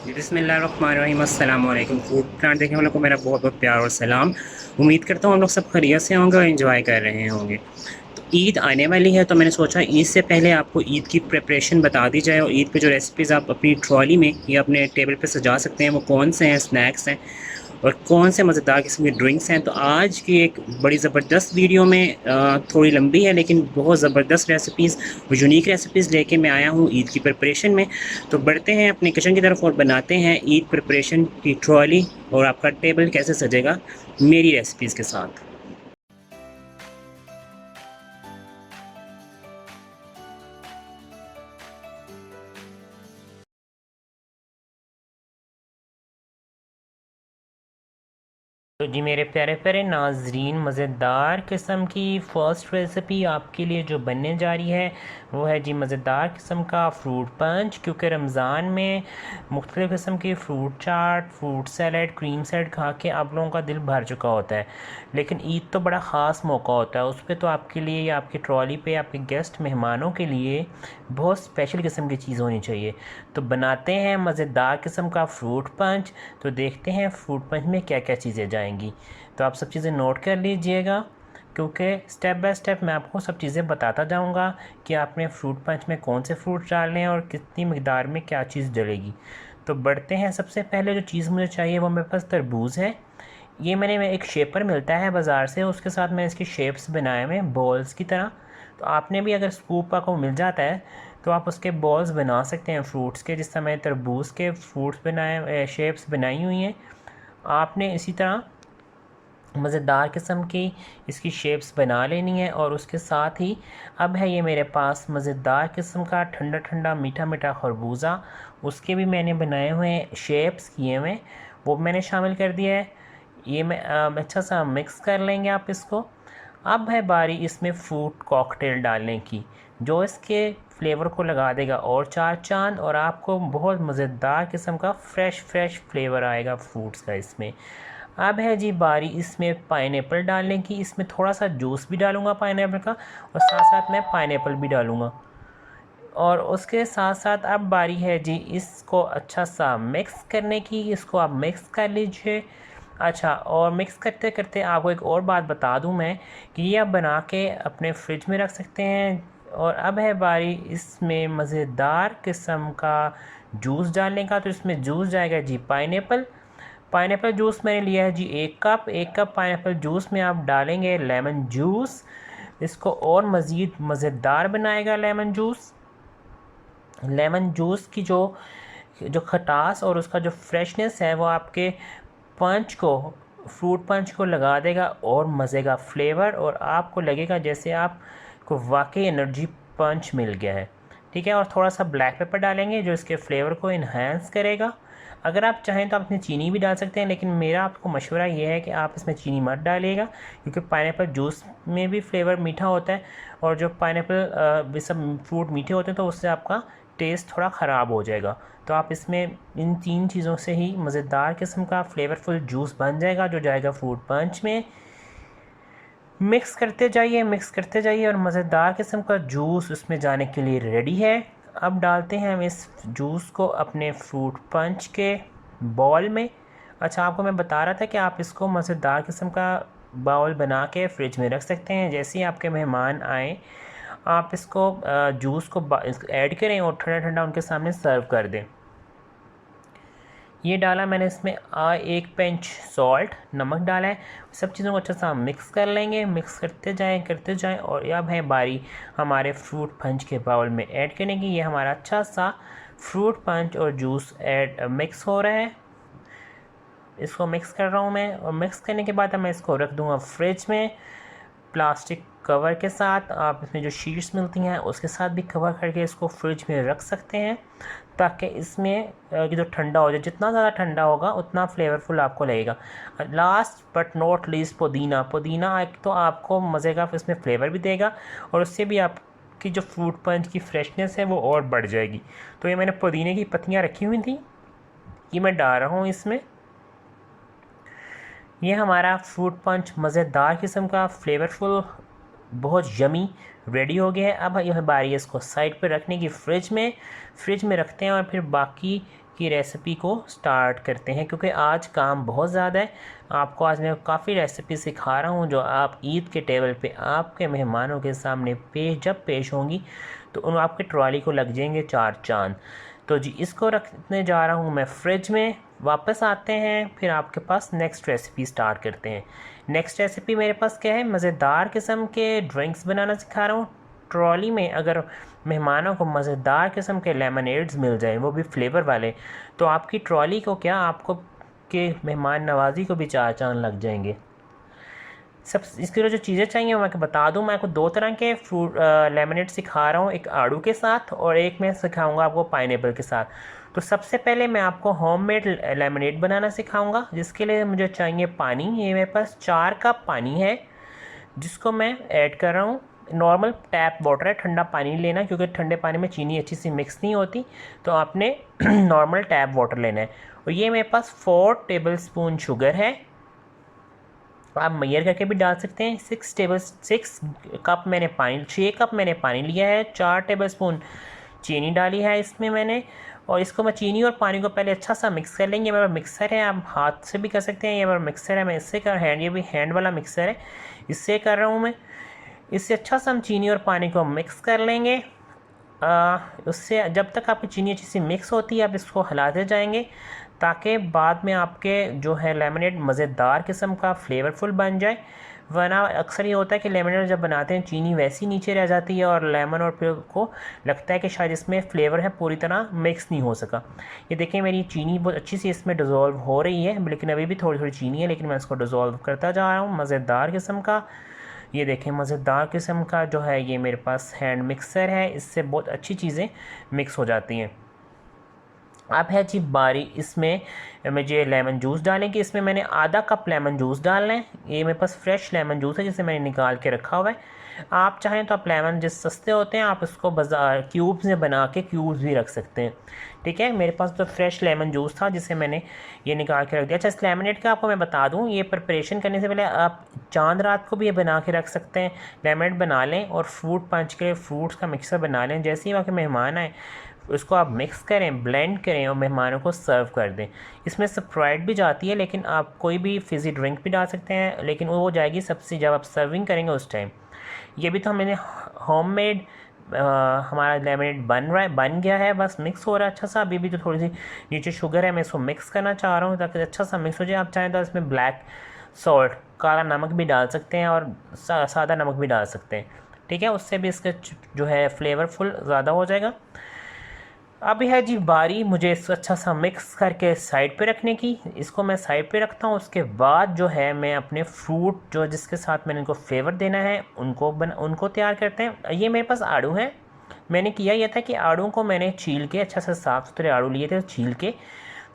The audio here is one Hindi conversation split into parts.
जी, बिस्मिल्लाहिर्रहमानिर्रहीम। अस्सलाम वालेकुम। फूड प्लांट देखने वालों को मेरा बहुत बहुत प्यार और सलाम। उम्मीद करता हूँ हम लोग सब खैरियत से होंगे और एंजॉय कर रहे होंगे। तो ईद आने वाली है, तो मैंने सोचा ईद से पहले आपको ईद की प्रिपरेशन बता दी जाए और ईद पे जो रेसिपीज़ आप अपनी ट्रॉली में या अपने टेबल पे सजा सकते हैं वो कौन से हैं, स्नैक्स हैं और कौन से मज़ेदार किस्म के ड्रिंक्स हैं। तो आज की एक बड़ी ज़बरदस्त वीडियो में थोड़ी लंबी है लेकिन बहुत ज़बरदस्त रेसिपीज़ और यूनिक रेसिपीज़ लेके मैं आया हूँ ईद की प्रिपरेशन में। तो बढ़ते हैं अपने किचन की तरफ और बनाते हैं ईद प्रिपरेशन की ट्रॉली और आपका टेबल कैसे सजेगा मेरी रेसिपीज़ के साथ। तो जी मेरे प्यारे प्यारे नाजरीन, मज़ेदार किस्म की फ़र्स्ट रेसिपी आपके लिए जो बनने जा रही है वो है जी मज़ेदार किस्म का फ्रूट पंच। क्योंकि रमज़ान में मुख्तलिफ़ किस्म के फ्रूट चाट, फ्रूट सैलड, क्रीम सैलड खा के आप लोगों का दिल भर चुका होता है, लेकिन ईद तो बड़ा ख़ास मौका होता है। उस पर तो आपके लिए या आपकी ट्रॉली पे आपके गेस्ट मेहमानों के लिए बहुत स्पेशल किस्म की चीज़ होनी चाहिए। तो बनाते हैं मज़ेदार किस्म का फ्रूट पंच। तो देखते हैं फ्रूट पंच में क्या क्या चीज़ें जाएंगी। तो आप सब चीज़ें नोट कर लीजिएगा, क्योंकि स्टेप बाय स्टेप मैं आपको सब चीज़ें बताता जाऊंगा कि आपने फ्रूट पंच में कौन से फ्रूट डालने हैं और कितनी मकदार में क्या चीज़ डलेगी। तो बढ़ते हैं। सबसे पहले जो चीज़ मुझे चाहिए वो मेरे पास तरबूज है। ये मैंने एक शेपर मिलता है बाज़ार से, उसके साथ मैं इसकी शेप्स बनाए हुए हैं बॉल्स की तरह। तो आपने भी अगर स्कूप आपको मिल जाता है तो आप उसके बॉल्स बना सकते हैं फ्रूट्स के, जिस समय तरबूज के फ्रूट्स बनाए शेप्स बनाई हुई हैं आपने इसी तरह मज़ेदार किस्म की इसकी शेप्स बना लेनी है। और उसके साथ ही अब है ये मेरे पास मज़ेदार किस्म का ठंडा ठंडा मीठा मीठा खरबूजा, उसके भी मैंने बनाए हुए शेप्स किए हुए, वो मैंने शामिल कर दिया है। ये मैं अच्छा सा मिक्स कर लेंगे आप इसको। अब है बारी इसमें फ्रूट कॉकटेल डालने की, जो इसके फ्लेवर को लगा देगा और चार चांद, और आपको बहुत मज़ेदार किस्म का फ्रेश फ्रेश फ्लेवर आएगा फ्रूट्स का इसमें। अब है जी बारी इसमें पाइनएप्पल डालने की। इसमें थोड़ा सा जूस भी डालूंगा पाइनएप्पल का और साथ साथ मैं पाइनएप्पल भी डालूंगा। और उसके साथ साथ अब बारी है जी इसको अच्छा सा मिक्स करने की। इसको आप मिक्स कर लीजिए। अच्छा, और मिक्स करते करते आपको एक और बात बता दूं मैं कि ये आप बना के अपने फ्रिज में रख सकते हैं। और अब है बारी इसमें मज़ेदार किस्म का जूस डालने का। तो इसमें जूस जाएगा जी पाइनएप्पल। पाइनएप्पल जूस मैंने लिया है जी 1 कप। 1 कप पाइनएप्पल जूस में आप डालेंगे लेमन जूस। इसको और मज़ीद मज़ेदार बनाएगा लेमन जूस। लेमन जूस की जो जो खटास और उसका जो फ्रेशनेस है वो आपके पंच को, फ्रूट पंच को लगा देगा और मज़े का फ्लेवर, और आपको लगेगा जैसे आपको वाकई एनर्जी पंच मिल गया है। ठीक है। और थोड़ा सा ब्लैक पेपर डालेंगे जो इसके फ्लेवर को इन्हांस करेगा। अगर आप चाहें तो आप इसमें चीनी भी डाल सकते हैं, लेकिन मेरा आपको मशवरा ये है कि आप इसमें चीनी मत डालिएगा, क्योंकि पाइनएप्पल जूस में भी फ्लेवर मीठा होता है और जो पाइनएप्पल ये सब फ्रूट मीठे होते हैं तो उससे आपका टेस्ट थोड़ा ख़राब हो जाएगा। तो आप इसमें इन तीन चीज़ों से ही मज़ेदार किस्म का फ्लेवरफुल जूस बन जाएगा जो जाएगा फ्रूट पंच में। मिक्स करते जाइए, मिक्स करते जाइए और मज़ेदार किस्म का जूस उसमें जाने के लिए रेडी है। अब डालते हैं हम इस जूस को अपने फ्रूट पंच के बॉल में। अच्छा, आपको मैं बता रहा था कि आप इसको मज़ेदार किस्म का बाउल बना के फ्रिज में रख सकते हैं। जैसे ही आपके मेहमान आए आप इसको जूस को ऐड करें और ठंडा ठंडा उनके सामने सर्व कर दें। ये डाला मैंने इसमें 1 पिंच सॉल्ट, नमक डाला है। सब चीज़ों को अच्छा सा मिक्स कर लेंगे, मिक्स करते जाएं। और अब है बारी हमारे फ्रूट पंच के बाउल में ऐड करने की। ये हमारा अच्छा सा फ्रूट पंच और जूस मिक्स हो रहा है। इसको मिक्स कर रहा हूँ मैं, और मिक्स करने के बाद मैं इसको रख दूँगा फ्रिज में प्लास्टिक कवर के साथ। आप इसमें जो शीट्स मिलती हैं उसके साथ भी कवर करके इसको फ्रिज में रख सकते हैं, ताकि इसमें जो ठंडा हो जाए। जितना ज़्यादा ठंडा होगा उतना फ्लेवरफुल आपको लगेगा। लास्ट बट नॉट लीस्ट पुदीना। पुदीना एक तो आपको मज़े का इसमें फ्लेवर भी देगा और उससे भी आपकी जो फ्रूट पंच की फ्रेशनेस है वो और बढ़ जाएगी। तो ये मैंने पुदीने की पत्तियाँ रखी हुई थी, ये मैं डाल रहा हूँ इसमें। ये हमारा फ्रूट पंच मज़ेदार किस्म का फ्लेवरफुल बहुत यमी रेडी हो गया है। अब यह बारी है इसको साइड पे रखने की। फ्रिज में रखते हैं और फिर बाकी की रेसिपी को स्टार्ट करते हैं, क्योंकि आज काम बहुत ज़्यादा है। आपको आज मैं काफ़ी रेसिपी सिखा रहा हूँ जो आप ईद के टेबल पे आपके मेहमानों के सामने जब पेश होंगी तो उन आपके ट्रॉली को लग जाएंगे 4 चांद। तो जी इसको रखने जा रहा हूँ मैं फ्रिज में। वापस आते हैं, फिर आपके पास नेक्स्ट रेसिपी स्टार्ट करते हैं। नेक्स्ट रेसिपी मेरे पास क्या है, मज़ेदार किस्म के ड्रिंक्स बनाना सिखा रहा हूँ। ट्रॉली में अगर मेहमानों को मज़ेदार किस्म के लेमनेड्स मिल जाएं, वो भी फ्लेवर वाले, तो आपकी ट्रॉली को क्या, आपको के मेहमान नवाजी को भी 4 चांद लग जाएंगे। सब इसके लिए जो चीज़ें चाहिए मैं बता दूं। मैं आपको 2 तरह के फ्रूट लेमनेड सिखा रहा हूँ, एक आड़ू के साथ और एक मैं सिखाऊंगा आपको पाइनएप्पल के साथ। तो सबसे पहले मैं आपको होममेड लेमनेड बनाना सिखाऊंगा, जिसके लिए मुझे चाहिए पानी। ये मेरे पास 4 कप पानी है जिसको मैं ऐड कर रहा हूँ। नॉर्मल टैप वाटर है, ठंडा पानी लेना, क्योंकि ठंडे पानी में चीनी अच्छी सी मिक्स नहीं होती, तो आपने नॉर्मल टैप वाटर लेना है। और ये मेरे पास 4 टेबलस्पून शुगर है, आप मैयर करके भी डाल सकते हैं। 6 कप मैंने पानी 6 कप मैंने पानी लिया है, 4 टेबलस्पून चीनी डाली है इसमें मैंने। और इसको मैं चीनी और पानी को पहले अच्छा सा मिक्स कर लेंगे। मेरा मिक्सर है, आप हाथ से भी कर सकते हैं, ये मेरा मिक्सर है, मैं इससे ये भी हैंड वाला मिक्सर है, इससे कर रहा हूँ मैं। इससे अच्छा सा हम चीनी और पानी को मिक्स कर लेंगे। उससे जब तक आपकी चीनी अच्छी सी मिक्स होती है आप इसको हिलाते जाएंगे, ताकि बाद में आपके जो है लेमनेड मज़ेदार किस्म का फ्लेवरफुल बन जाए। वरना अक्सर ये होता है कि लेमनेड जब बनाते हैं चीनी वैसी नीचे रह जाती है और लेमन और फिर को लगता है कि शायद इसमें फ्लेवर है पूरी तरह मिक्स नहीं हो सका। ये देखें मेरी चीनी बहुत अच्छी सी इसमें डिज़ोल्व हो रही है, लेकिन अभी भी थोड़ी थोड़ी चीनी है, लेकिन मैं इसको डिज़ोल्व करता जा रहा हूँ मज़ेदार किस्म का। ये देखें मज़ेदार किस्म का जो है ये मेरे पास हैंड मिक्सर है, इससे बहुत अच्छी चीज़ें मिक्स हो जाती हैं। अब है जी बारी इसमें मुझे लेमन जूस डालेंगे। इसमें मैंने आधा कप लेमन जूस डालना है। ये मेरे पास फ्रेश लेमन जूस है जिसे मैंने निकाल के रखा हुआ है। आप चाहें तो आप लेमन जिस सस्ते होते हैं आप इसको बाज़ार क्यूब्स में बना के क्यूब्स भी रख सकते हैं। ठीक है, मेरे पास तो फ्रेश लेमन जूस था जिसे मैंने ये निकाल के रख दिया। अच्छा, इस लेमनेड का आपको मैं बता दूं, ये प्रिपरेशन करने से पहले आप चांद रात को भी ये बना के रख सकते हैं। लेमनेड बना लें और फ्रूट पंच के फ्रूट्स का मिक्सर बना लें। जैसे ही वहाँ के मेहमान आए उसको आप मिक्स करें, ब्लेंड करें और मेहमानों को सर्व कर दें। इसमें स्प्राइट भी जाती है, लेकिन आप कोई भी फिज़ी ड्रिंक भी डाल सकते हैं, लेकिन वो हो जाएगी सबसे जब आप सर्विंग करेंगे उस टाइम। ये भी तो मैंने होममेड हमारा लेमनेड बन गया है, बस मिक्स हो रहा है अच्छा सा। अभी भी जो थोड़ी सी नीचे शुगर है मैं इसको मिक्स करना चाह रहा हूँ ताकि अच्छा सा मिक्स हो जाए। आप चाहें तो इसमें ब्लैक सॉल्ट, काला नमक भी डाल सकते हैं और सादा नमक भी डाल सकते हैं। ठीक है, उससे भी इसका जो है फ्लेवरफुल ज़्यादा हो जाएगा। अब है जी बारी मुझे इसको अच्छा सा मिक्स करके साइड पे रखने की। इसको मैं साइड पे रखता हूँ। उसके बाद जो है मैं अपने फ्रूट जो जिसके साथ मैंने इनको फ्लेवर देना है उनको तैयार करते हैं। ये मेरे पास आड़ू हैं। मैंने किया यह था कि आड़ू को मैंने छील के अच्छा सा साफ़ सुथरे आड़ू लिए थे, छील के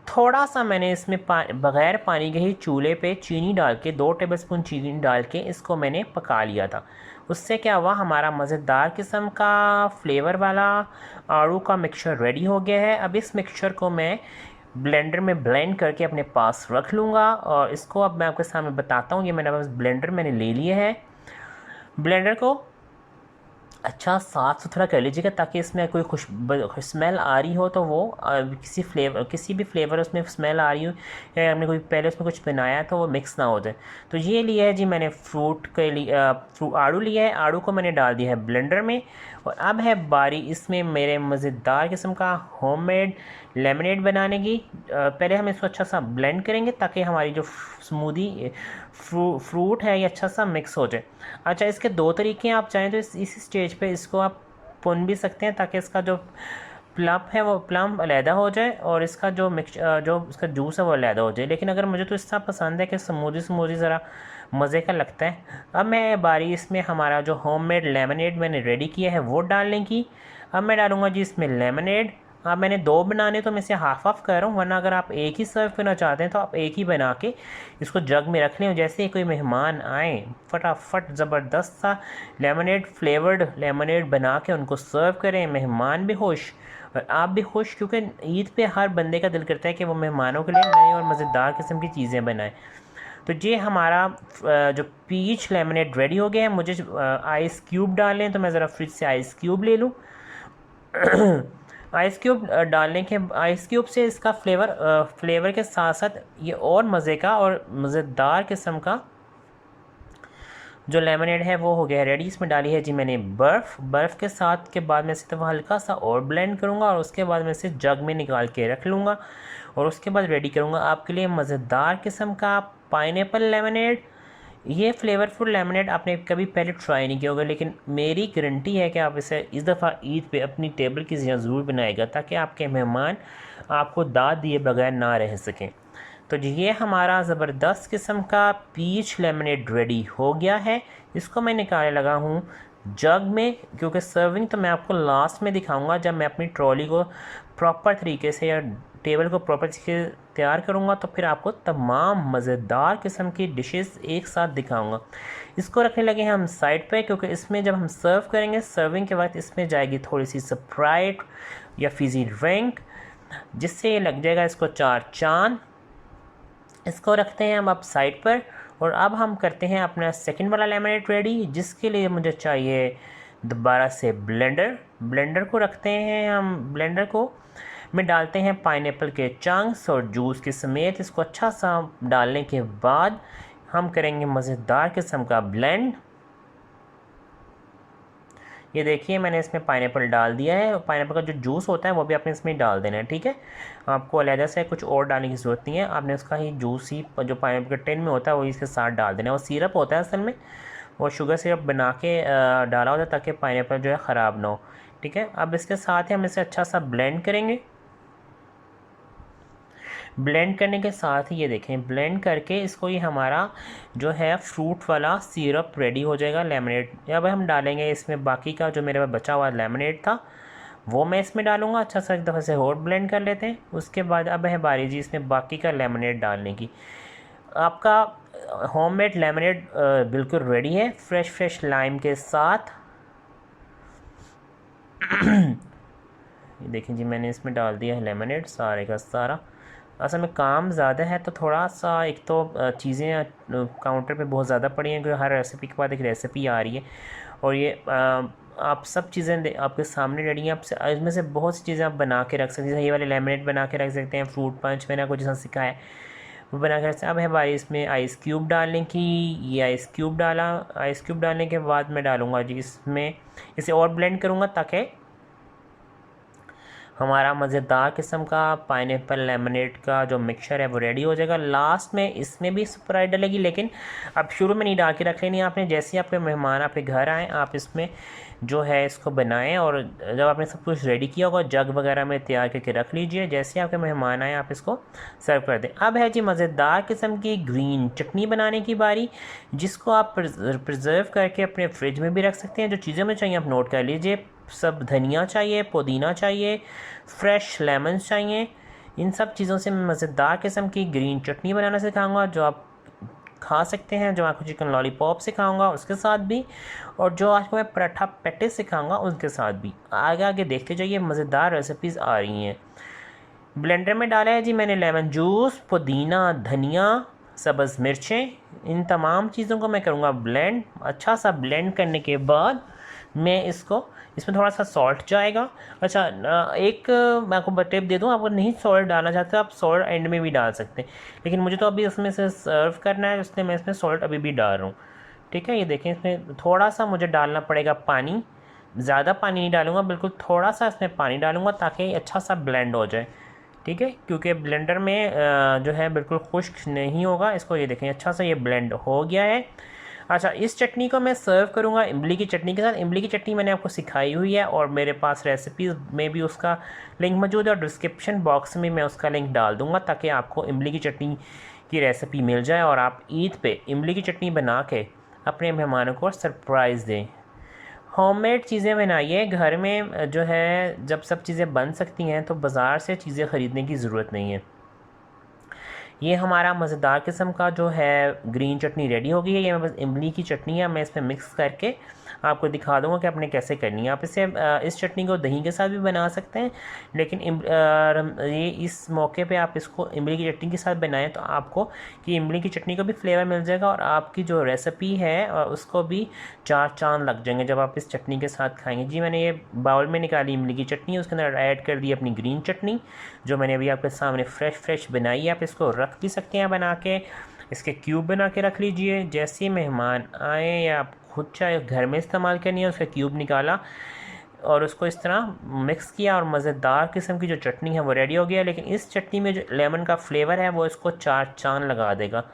थोड़ा सा मैंने इसमें बग़ैर पानी के ही चूल्हे पे चीनी डाल के 2 टेबलस्पून चीनी डाल के इसको मैंने पका लिया था। उससे क्या हुआ, हमारा मज़ेदार किस्म का फ्लेवर वाला आड़ू का मिक्सचर रेडी हो गया है। अब इस मिक्सचर को मैं ब्लेंडर में ब्लेंड करके अपने पास रख लूँगा और इसको अब मैं आपके सामने बताता हूँ। ये मेरे पास ब्लेंडर मैंने ले लिया है। ब्लेंडर को अच्छा साफ़ सुथरा कर लीजिएगा ताकि इसमें कोई स्मेल आ रही हो तो वो किसी भी फ्लेवर उसमें स्मेल आ रही हो या हमने कोई पहले उसमें कुछ बनाया तो वो मिक्स ना हो जाए। तो ये लिया है जी मैंने फ्रूट के लिए आड़ू लिया है। आड़ू को मैंने डाल दिया है ब्लेंडर में और अब है बारी इसमें मेरे मज़ेदार किस्म का होममेड लेमनेड बनाने की। पहले हम इसको अच्छा सा ब्लेंड करेंगे ताकि हमारी जो स्मूदी फ्रूट है ये अच्छा सा मिक्स हो जाए। अच्छा, इसके 2 तरीके हैं। आप चाहें तो इस स्टेज पे इसको आप भून भी सकते हैं ताकि इसका जो प्लम है वो प्लम अलहदा हो जाए और इसका जो इसका जूस है वो अलहदा हो जाए। लेकिन अगर मुझे तो इस तरह पसंद है कि स्मूदी ज़रा मज़े का लगता है। अब मैं बारी इसमें हमारा जो होममेड लेमनेड मैंने रेडी किया है वो डालने की। अब मैं डालूँगा जी इसमें लेमनेड। हाँ, मैंने 2 बनाने तो मैं इसे हाफ कर रहा हूँ, वरना अगर आप एक ही सर्व करना चाहते हैं तो आप एक ही बना के इसको जग में रख लें। जैसे ही कोई मेहमान आए फटाफट ज़बरदस्त सा लेमनेड फ्लेवर्ड लेमनेड बना के उनको सर्व करें। मेहमान भी खुश और आप भी खुश, क्योंकि ईद पे हर बंदे का दिल करता है कि वो मेहमानों के लिए नई और मज़ेदार किस्म की चीज़ें बनाएं। तो ये हमारा जो पीच लेमनेड रेडी हो गया है। मुझे आइस क्यूब डालें तो मैं ज़रा फ्रिज से आइस क्यूब ले लूँ। आइस क्यूब डालने के आइस क्यूब से इसका फ्लेवर के साथ साथ ये और मज़े का और मज़ेदार किस्म का जो लेमनेड है वो हो गया रेडी। इसमें डाली है जी मैंने बर्फ़ के साथ के बाद मैं इसे तो हल्का सा और ब्लेंड करूँगा और उसके बाद मैं इसे जग में निकाल के रख लूँगा और उसके बाद रेडी करूँगा आपके लिए मज़ेदार किस्म का पाइनएप्पल लेमनेड। ये फ्लेवरफुल लेमनेड आपने कभी पहले ट्राई नहीं किया होगा, लेकिन मेरी गारंटी है कि आप इसे इस दफ़ा ईद पे अपनी टेबल की ज़रूर बनाएगा ताकि आपके मेहमान आपको दाद दिए बगैर ना रह सकें। तो जी ये हमारा ज़बरदस्त किस्म का पीच लेमनेड रेडी हो गया है। इसको मैं निकालने लगा हूँ जग में, क्योंकि सर्विंग तो मैं आपको लास्ट में दिखाऊंगा जब मैं अपनी ट्रॉली को प्रॉपर तरीके से या टेबल को प्रॉपर तरीके से तैयार करूँगा, तो फिर आपको तमाम मज़ेदार किस्म की डिशेस एक साथ दिखाऊंगा। इसको रखने लगे हैं हम साइड पे, क्योंकि इसमें जब हम सर्व करेंगे सर्विंग के वक्त इसमें जाएगी थोड़ी सी स्प्राइट या फिज़ी ड्रिंक, जिससे ये लग जाएगा इसको 4 चांद। इसको रखते हैं हम अब साइड पर और अब हम करते हैं अपना सेकंड वाला लेमनेड रेडी, जिसके लिए मुझे चाहिए दोबारा से ब्लेंडर को रखते हैं हम। ब्लेंडर को में डालते हैं पाइनएप्पल के चंक्स और जूस के समेत। इसको अच्छा सा डालने के बाद हम करेंगे मज़ेदार किस्म का ब्लेंड। ये देखिए मैंने इसमें पाइनएप्पल डाल दिया है, पाइनएप्पल का जो जूस होता है वो भी आपने इसमें डाल देना है, ठीक है। आपको अलहदा से कुछ और डालने की ज़रूरत नहीं है, आपने उसका ही जूस ही जो पाइनएप्पल के टिन में होता है वो इसके साथ डाल देना है। वो सिरप होता है असल में, वो शुगर सिरप बना के डाला होता है ताकि पाइनएप्पल जो है ख़राब ना हो, ठीक है। अब इसके साथ ही हम इसे अच्छा सा ब्लेंड करेंगे। ब्लेंड करने के साथ ही ये देखें ब्लेंड करके इसको ये हमारा जो है फ्रूट वाला सिरप रेडी हो जाएगा लेमनेड। अब हम डालेंगे इसमें बाकी का जो मेरे पास बचा हुआ लेमनेड था वो मैं इसमें डालूंगा। अच्छा सा एक दफ़ा से और ब्लेंड कर लेते हैं। उसके बाद अब है बारी जी इसमें बाकी का लेमनेड डालने की। आपका होममेड लेमनेड बिल्कुल रेडी है फ्रेश लाइम के साथ। ये देखें जी मैंने इसमें डाल दिया है लेमनेड सारे का सारा। असल में काम ज़्यादा है तो थोड़ा सा एक तो चीज़ें काउंटर पे बहुत ज़्यादा पड़ी हैं, क्योंकि हर रेसिपी के बाद एक रेसिपी आ रही है और ये आप सब चीज़ें आपके सामने रेडी हैं। आप इसमें से बहुत सी चीज़ें आप बना के रख सकते हैं। ये वाले लेमनेड बना के रख सकते हैं, फ्रूट पंच मैंने आपको जैसा सिखाया वो बना के रख सकते हैं। अब है हमारी इसमें आइस क्यूब डालने की। ये आइस क्यूब डाला, आइस क्यूब डालने के बाद मैं डालूँगा जी इसमें, इसे और ब्लेंड करूँगा ताकि हमारा मज़ेदार किस्म का पाइनएप्पल लेमनेड का जो मिक्सचर है वो रेडी हो जाएगा। लास्ट में इसमें भी स्प्राइट डलेगी, लेकिन अब शुरू में नहीं डाल के रख लेनी आपने। जैसे ही आपके मेहमान आपके घर आएँ आप इसमें जो है इसको बनाएं और जब आपने सब कुछ रेडी किया होगा जग वगैरह में तैयार करके रख लीजिए। जैसे ही आपके मेहमान आए आप इसको सर्व कर दें। अब है जी मज़ेदार किस्म की ग्रीन चटनी बनाने की बारी, जिसको आप प्रिजर्व करके अपने फ्रिज में भी रख सकते हैं। जो चीज़ें में चाहिए आप नोट कर लीजिए। सब धनिया चाहिए, पुदीना चाहिए, फ्रेश लेमन चाहिए। इन सब चीज़ों से मैं मज़ेदार किस्म की ग्रीन चटनी बनाना सिखाऊंगा जो आप खा सकते हैं, जो आपको चिकन लॉलीपॉप सिखाऊंगा उसके साथ भी, और जो आपको मैं पराठा पैटिस सिखाऊंगा उसके साथ भी। आगे आगे देखते जाइए मज़ेदार रेसिपीज़ आ रही हैं। ब्लेंडर में डाला है जी मैंने लेमन जूस, पुदीना, धनिया, सब्ज़ मिर्चें। इन तमाम चीज़ों को मैं करूँगा ब्लेंड। अच्छा सा ब्लेंड करने के बाद मैं इसमें थोड़ा सा सॉल्ट जाएगा। अच्छा एक मैं आपको टिप दे दूँ, आपको नहीं सॉल्ट डालना चाहते आप सॉल्ट एंड में भी डाल सकते हैं, लेकिन मुझे तो अभी इसमें से सर्व करना है इसलिए मैं इसमें सॉल्ट अभी भी डाल रहा हूँ, ठीक है। ये देखें इसमें थोड़ा सा मुझे डालना पड़ेगा पानी, ज़्यादा पानी नहीं डालूँगा, बिल्कुल थोड़ा सा इसमें पानी डालूँगा ताकि अच्छा सा ब्लेंड हो जाए, ठीक है। क्योंकि ब्लेंडर में जो है बिल्कुल खुश्क नहीं होगा। इसको ये देखें अच्छा सा ये ब्लेंड हो गया है। अच्छा इस चटनी को मैं सर्व करूँगा इमली की चटनी के साथ। इमली की चटनी मैंने आपको सिखाई हुई है और मेरे पास रेसिपीज़ में भी उसका लिंक मौजूद है और डिस्क्रिप्शन बॉक्स में मैं उसका लिंक डाल दूँगा ताकि आपको इमली की चटनी की रेसिपी मिल जाए और आप ईद पे इमली की चटनी बना के अपने मेहमानों को सरप्राइज़ दें। होममेड चीज़ें बनाइए घर में, जो है जब सब चीज़ें बन सकती हैं तो बाज़ार से चीज़ें ख़रीदने की ज़रूरत नहीं है। ये हमारा मज़ेदार किस्म का जो है ग्रीन चटनी रेडी हो गई है। ये मैं बस इमली की चटनी है, मैं इसमें मिक्स करके आपको दिखा दूँगा कि आपने कैसे करनी है। आप इसे इस चटनी को दही के साथ भी बना सकते हैं, लेकिन ये इस मौके पे आप इसको इमली की चटनी के साथ बनाएं तो आपको कि इमली की चटनी को भी फ्लेवर मिल जाएगा और आपकी जो रेसिपी है उसको भी 4 चाँद लग जाएंगे जब आप इस चटनी के साथ खाएंगे। जी मैंने ये बाउल में निकाली इमली की चटनी, उसके अंदर ऐड कर दी अपनी ग्रीन चटनी जो मैंने अभी आपके सामने फ्रेश बनाई है। आप इसको रख भी सकते हैं बना के, इसके क्यूब बना के रख लीजिए। जैसे मेहमान आए या आप खुद चाहे घर में इस्तेमाल करनी है, उसका क्यूब निकाला और उसको इस तरह मिक्स किया और मज़ेदार किस्म की जो चटनी है वो रेडी हो गया। लेकिन इस चटनी में जो लेमन का फ्लेवर है वो इसको 4 चाँद लगा देगा।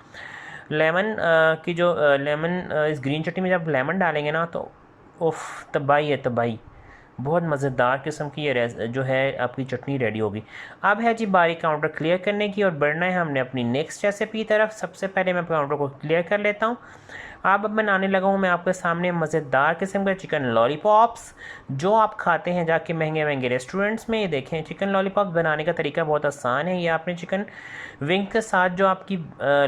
लेमन की जो लेमन इस ग्रीन चटनी में जब लेमन डालेंगे ना तो उफ तबाही है तबाही, बहुत मज़ेदार किस्म की ये जो है आपकी चटनी रेडी होगी। अब है जी बारी काउंटर क्लियर करने की और बढ़ना है हमने अपनी नेक्स्ट रेसिपी तरफ। सबसे पहले मैं काउंटर को क्लियर कर लेता हूँ। अब बनाने लगा हूँ मैं आपके सामने मज़ेदार किस्म का चिकन लॉलीपॉप्स जो आप खाते हैं जाके महंगे महंगे रेस्टोरेंट्स में। ये देखें चिकन लॉलीपॉप्स बनाने का तरीका बहुत आसान है। ये आपने चिकन विंग के साथ जो आपकी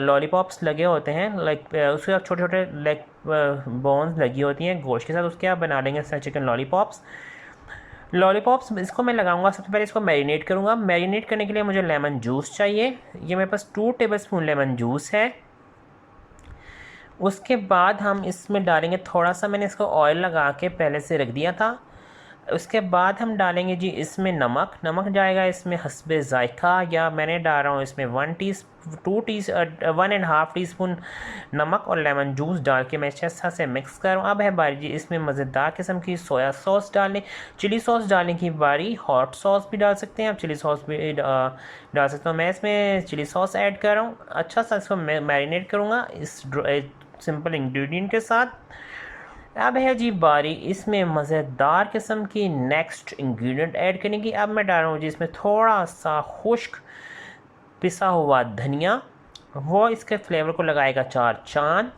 लॉलीपॉप्स लगे होते हैं लाइक उसके साथ छोटे छोटे लाइक बोन्स लगी होती हैं गोश्त के साथ, उसके आप बना लेंगे इस तरह चिकन लॉलीपॉप्स। इसको मैं लगाऊंगा, सबसे पहले इसको मैरिनेट करूंगा। मैरिनेट करने के लिए मुझे लेमन जूस चाहिए। ये मेरे पास 2 टेबलस्पून लेमन जूस है। उसके बाद हम इसमें डालेंगे थोड़ा सा, मैंने इसको ऑयल लगा के पहले से रख दिया था। उसके बाद हम डालेंगे जी इसमें नमक जाएगा इसमें हस्बे ज़ायक़ा, या मैंने डाल रहा हूँ इसमें 1.5 टीस्पून नमक और लेमन जूस डाल के मैं अच्छा से मिक्स करूँ। अब है बारी जी इसमें मज़ेदार किस्म की सोया सॉस डालने, चिली सॉस डालने की बारी। हॉट सॉस भी डाल सकते हैं आप, चिली सॉस भी डाल सकते हो। मैं इसमें चिली सॉस ऐड कर रहा हूँ। अच्छा सा इसको मैरिनेट करूँगा इस सिंपल इंग्रेडिएंट के साथ। अब है जी बारी इसमें मज़ेदार किस्म की नेक्स्ट इंग्रेडिएंट ऐड करने की। अब मैं डाल रहा हूँ जी इसमें थोड़ा सा खुश्क पिसा हुआ धनिया, वो इसके फ्लेवर को लगाएगा 4 चाँद।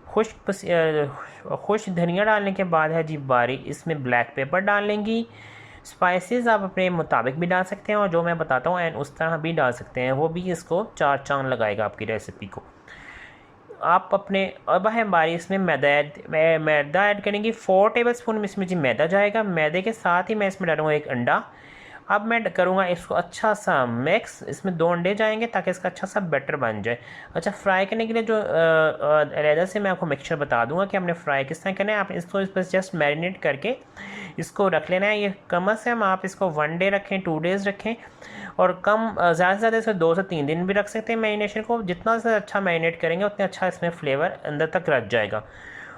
खुश्क धनिया डालने के बाद है जी बारी इसमें ब्लैक पेपर डाल लेंगी। स्पाइसेस आप अपने मुताबिक भी डाल सकते हैं और जो मैं बताता हूँ एंड उस तरह भी डाल सकते हैं, वो भी इसको 4 चाँद लगाएगा आपकी रेसिपी को। आप अपने अब है बारी इसमें मैदा ऐड करेंगे। 4 टेबलस्पून इसमें जी मैदा जाएगा। मैदे के साथ ही मैं इसमें डालूँगा 1 अंडा। अब मैं करूँगा इसको अच्छा सा मिक्स, इसमें 2 अंडे जाएंगे ताकि इसका अच्छा सा बैटर बन जाए। अच्छा फ्राई करने के लिए जो अलहदा से मैं आपको मिक्सचर बता दूंगा कि हमने फ्राई किस तरह करना है। आप इसको इस पर जस्ट मैरिनेट करके इसको रख लेना है। ये कम से कम आप इसको 1 डे रखें, 2 डेज़ रखें और कम ज़्यादा से ज़्यादा इसको 2 से 3 दिन भी रख सकते हैं मैरिनेशन को। जितना से अच्छा मैरिनेट करेंगे उतना अच्छा इसमें फ्लेवर अंदर तक रच जाएगा।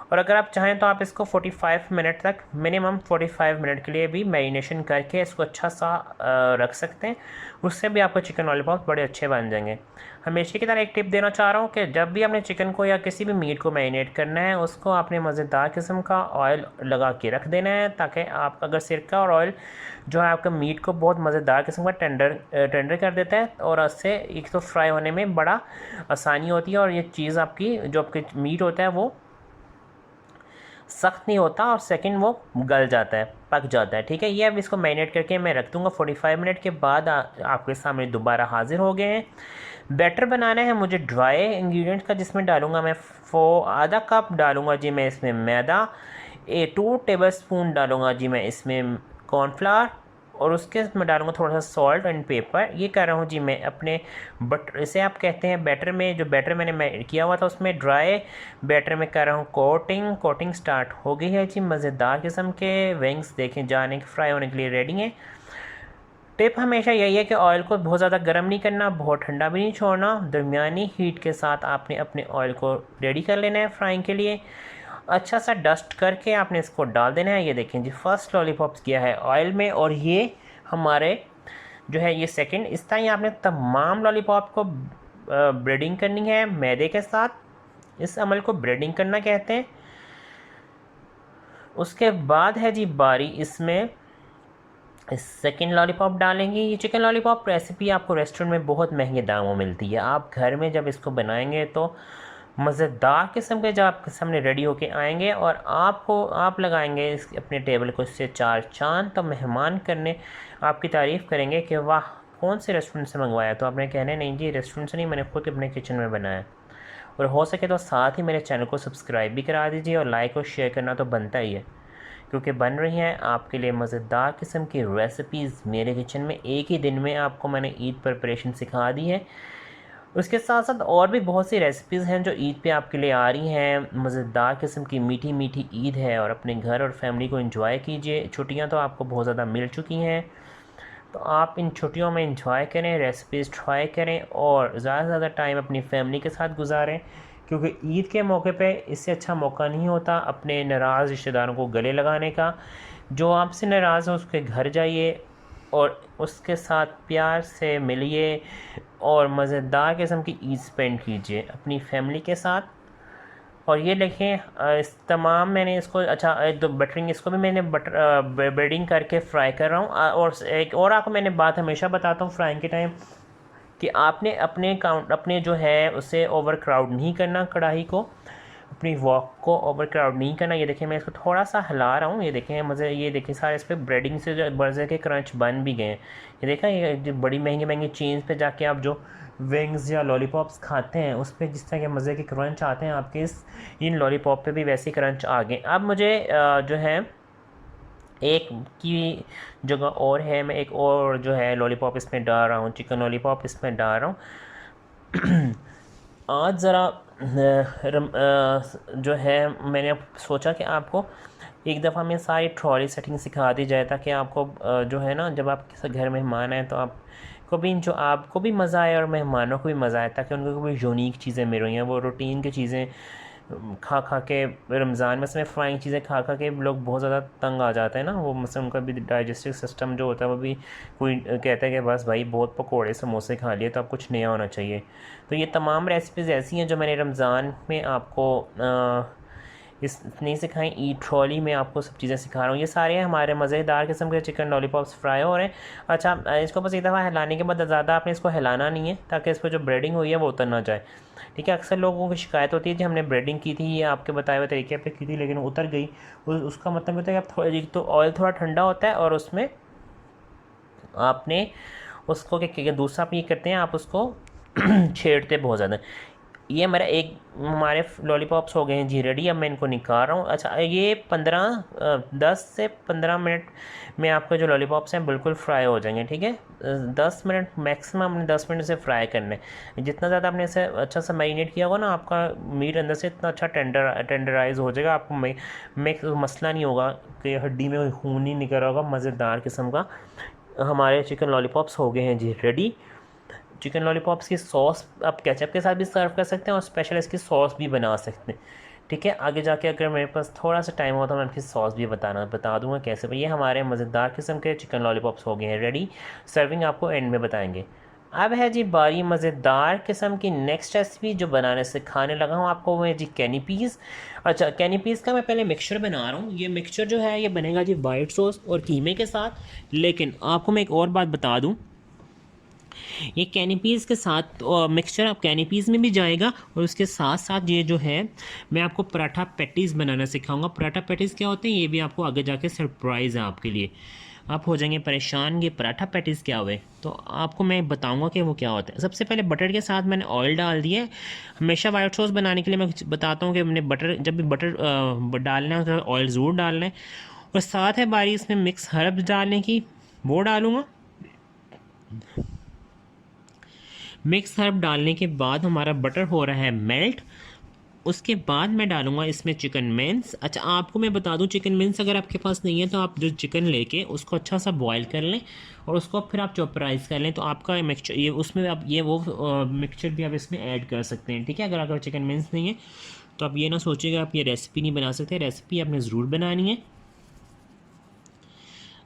और अगर आप चाहें तो आप इसको 45 मिनट तक, मिनिमम 45 मिनट के लिए भी मैरिनेशन करके इसको अच्छा सा रख सकते हैं। उससे भी आपको चिकन लॉलीपॉप बड़े अच्छे बन जाएंगे। हमेशा की तरह एक टिप देना चाह रहा हूँ कि जब भी आपने चिकन को या किसी भी मीट को मैरिनेट करना है उसको आपने मज़ेदार किस्म का ऑयल लगा के रख देना है ताकि आप अगर सिरका और ऑयल जो है आपका मीट को बहुत मज़ेदार किस्म का टेंडर कर देता है और उससे एक तो फ्राई होने में बड़ा आसानी होती है और ये चीज़ आपकी जो आपके मीट होता है वो सख्त नहीं होता और सेकंड वो गल जाता है, पक जाता है। ठीक है, ये अब इसको मैरिनेट करके मैं रख दूँगा। 45 मिनट के बाद आपके सामने दोबारा हाजिर हो गए हैं। बैटर बनाना है मुझे ड्राई इंग्रेडिएंट्स का, जिसमें डालूँगा मैं आधा कप डालूँगा जी मैं इसमें मैदा, 2 टेबलस्पून डालूँगा जी मैं इसमें कॉर्नफ्लावर और उसके मैं डालूँगा थोड़ा सा सॉल्ट एंड पेपर। ये कर रहा हूँ जी मैं अपने इसे आप कहते हैं बैटर में, जो बैटर मैंने किया हुआ था उसमें ड्राई बैटर में कर रहा हूँ कोटिंग स्टार्ट हो गई है जी। मज़ेदार किस्म के विंग्स देखें जाने के फ्राई होने के लिए रेडी हैं। टिप हमेशा यही है कि ऑयल को बहुत ज़्यादा गर्म नहीं करना, बहुत ठंडा भी नहीं छोड़ना, दरमियानी हीट के साथ आपने अपने ऑयल को रेडी कर लेना है फ्राइंग के लिए। अच्छा सा डस्ट करके आपने इसको डाल देना है। ये देखें जी फर्स्ट लॉलीपॉप्स किया है ऑयल में और ये हमारे जो है ये सेकंड। इस तरह ही आपने तमाम लॉलीपॉप को ब्रेडिंग करनी है मैदे के साथ। इस अमल को ब्रेडिंग करना कहते हैं। उसके बाद है जी बारी इसमें सेकंड लॉलीपॉप डालेंगे। ये चिकन लॉलीपॉप रेसिपी आपको रेस्टोरेंट में बहुत महंगे दामों में मिलती है। आप घर में जब इसको बनाएंगे तो मज़ेदार किस्म के जब आपके सामने रेडी होके आएंगे और आप लगाएंगे इस अपने टेबल को इससे 4 चाँद, तो मेहमान करने आपकी तारीफ़ करेंगे कि वाह कौन से रेस्टोरेंट से मंगवाया। तो आपने कहना नहीं जी रेस्टोरेंट से नहीं, मैंने खुद अपने किचन में बनाया। और हो सके तो साथ ही मेरे चैनल को सब्सक्राइब भी करा दीजिए, और लाइक और शेयर करना तो बनता ही है, क्योंकि बन रही हैं आपके लिए मज़ेदार किस्म की रेसिपीज़ मेरे किचन में। एक ही दिन में आपको मैंने ईद प्रिपरेशन सिखा दी है। उसके साथ साथ और भी बहुत सी रेसिपीज़ हैं जो ईद पे आपके लिए आ रही हैं। मज़ेदार किस्म की मीठी मीठी ईद है, और अपने घर और फैमिली को एंजॉय कीजिए। छुट्टियां तो आपको बहुत ज़्यादा मिल चुकी हैं, तो आप इन छुट्टियों में एंजॉय करें, रेसिपीज़ ट्राई करें, और ज़्यादा से ज़्यादा टाइम अपनी फैमिली के साथ गुजारें, क्योंकि ईद के मौके पे इससे अच्छा मौका नहीं होता अपने नाराज़ रिश्तेदारों को गले लगाने का। जो आपसे नाराज़ हो उसके घर जाइए और उसके साथ प्यार से मिलिए, और मज़ेदार किस्म की ईद स्पेंड कीजिए अपनी फैमिली के साथ। और ये देखें, इस तमाम मैंने इसको अच्छा तो बटरिंग, इसको भी मैंने ब्रेडिंग करके फ्राई कर रहा हूँ। और एक और आपको मैंने बात हमेशा बताता हूँ फ्राइंग के टाइम, कि आपने अपने जो है उसे ओवर क्राउड नहीं करना, कढ़ाई को, अपनी वॉक को ओवर क्राउड नहीं करना। ये देखें मैं इसको थोड़ा सा हिला रहा हूँ, ये देखें मुझे, ये देखें सारे इस पर ब्रेडिंग से जो बर्ज़र के क्रंच बन भी गए हैं। ये देखा, ये जो बड़ी महंगी महंगी चेन्स पे जाके आप जो विंग्स या लॉलीपॉप्स खाते हैं उस पर जिस तरह के मज़े के क्रंच आते हैं, आपके इन लॉलीपॉप पे भी वैसे क्रंच आ गए। अब मुझे जो है एक की जगह और है, मैं एक और जो है लॉलीपॉप इसमें डाल रहा हूँ, चिकन लॉलीपॉप इसमें डाल रहा हूँ। आज ज़रा जो है मैंने सोचा कि आपको एक दफ़ा मैं सारी ट्रॉली सेटिंग सिखा दी जाए, ताकि आपको जो है ना, जब आप किसी घर मेहमान आए तो आपको भी जो आपको भी मज़ा आए और मेहमानों को भी मज़ा आए, ताकि उनको भी यूनिक चीज़ें मिल रही हैं। वो रूटीन की चीज़ें खा खा के रमज़ान में इसमें फ्राइंग चीज़ें खा खा के लोग बहुत ज़्यादा तंग आ जाते हैं ना। वो मतलब उनका भी डाइजेस्टिव सिस्टम जो होता है वो भी, कोई कहता है कि बस भाई बहुत पकोड़े समोसे खा लिए, तो अब कुछ नया होना चाहिए। तो ये तमाम रेसिपीज़ ऐसी हैं जो मैंने रमज़ान में आपको इस नहीं सिखाई। ईट ट्रॉली में आपको सब चीज़ें सिखा रहा हूँ। ये सारे हमारे मज़ेदार किस्म के चिकन लॉलीपॉप्स फ्राई हो रहे हैं। अच्छा, इसको बस एक दफ़ा हिलाने के बाद ज़्यादा आपने इसको हिलाना नहीं है, ताकि इस पर जो ब्रेडिंग हुई है वो उतर ना जाए। ठीक है, अक्सर लोगों की शिकायत होती है कि हमने ब्रेडिंग की थी, ये आपके बताए हुए तरीके पे की थी, लेकिन उतर गई। उसका मतलब होता है कि आप थोड़ा, तो ऑयल थोड़ा ठंडा होता है, और उसमें आपने उसको क्या दूसरा आप ये करते हैं, आप उसको छेड़ते बहुत ज़्यादा। ये मेरा एक हमारे लॉलीपॉप्स हो गए हैं जी रेडी। अब मैं इनको निकाल रहा हूँ। अच्छा, ये 10 से 15 मिनट में आपके जो लॉलीपॉप्स हैं बिल्कुल फ्राई हो जाएंगे। ठीक है, 10 मिनट मैक्सिमम आपने 10 मिनट से फ्राई करने। जितना ज़्यादा आपने इसे अच्छा सा मैरिनेट किया होगा ना, आपका मीट अंदर से इतना अच्छा टेंडराइज हो जाएगा। आपको मसला नहीं होगा कि हड्डी में खून नहीं निकल रहा होगा। मज़ेदार किस्म का हमारे चिकन लॉलीपॉप्स हो गए हैं जी रेडी। चिकन लॉलीपॉप्स की सॉस आप केचप के साथ भी सर्व कर सकते हैं, और स्पेशल इसकी सॉस भी बना सकते हैं। ठीक है, आगे जाके अगर मेरे पास थोड़ा सा टाइम हो तो मैं आपकी सॉस भी बता दूंगा कैसे। ये हमारे मज़ेदार किस्म के चिकन लॉलीपॉप्स हो गए हैं रेडी। सर्विंग आपको एंड में बताएंगे। अब है जी बारी मज़ेदार किस्म की नेक्स्ट रेसिपी जो बनाने से खाने लगा हूँ आपको, वो है जी कैनी पीस। अच्छा, कैनी पीस का मैं पहले मिक्सचर बना रहा हूँ। ये मिक्सचर जो है ये बनेगा जी वाइट सॉस और कीमे के साथ। लेकिन आपको मैं एक और बात बता दूँ, ये कैनीपीज़ के साथ मिक्सचर आप कैनीपीज़ में भी जाएगा, और उसके साथ साथ ये जो है मैं आपको पराठा पैटीज़ बनाना सिखाऊंगा। पराठा पैटीज़ क्या होते हैं ये भी आपको आगे जाके सरप्राइज़ है आपके लिए। आप हो जाएंगे परेशान ये पराठा पैटीज़ क्या हुए, तो आपको मैं बताऊंगा कि वो क्या होता है। सबसे पहले बटर के साथ मैंने ऑयल डाल दिया है। हमेशा वाइट सॉस बनाने के लिए मैं बताता हूँ कि मैंने बटर, जब भी बटर डालना है तो ऑयल ज़रूर डालना है। और साथ है बारी इसमें मिक्स हर्ब्स डालने की, वो डालूँगा। मिक्स हर्ब डालने के बाद हमारा बटर हो रहा है मेल्ट। उसके बाद मैं डालूंगा इसमें चिकन मिन्स। अच्छा, आपको मैं बता दूं, चिकन मिन्स अगर आपके पास नहीं है तो आप जो चिकन लेके उसको अच्छा सा बॉईल कर लें, और उसको फिर आप चॉपराइज़ कर लें, तो आपका मिक्सचर ये उसमें आप ये वो मिक्सचर भी आप इसमें ऐड कर सकते हैं। ठीक है, अगर आपका चिकन मिन्स नहीं है तो आप ये ना सोचिएगा आप ये रेसिपी नहीं बना सकते, रेसिपी आपने ज़रूर बनानी है।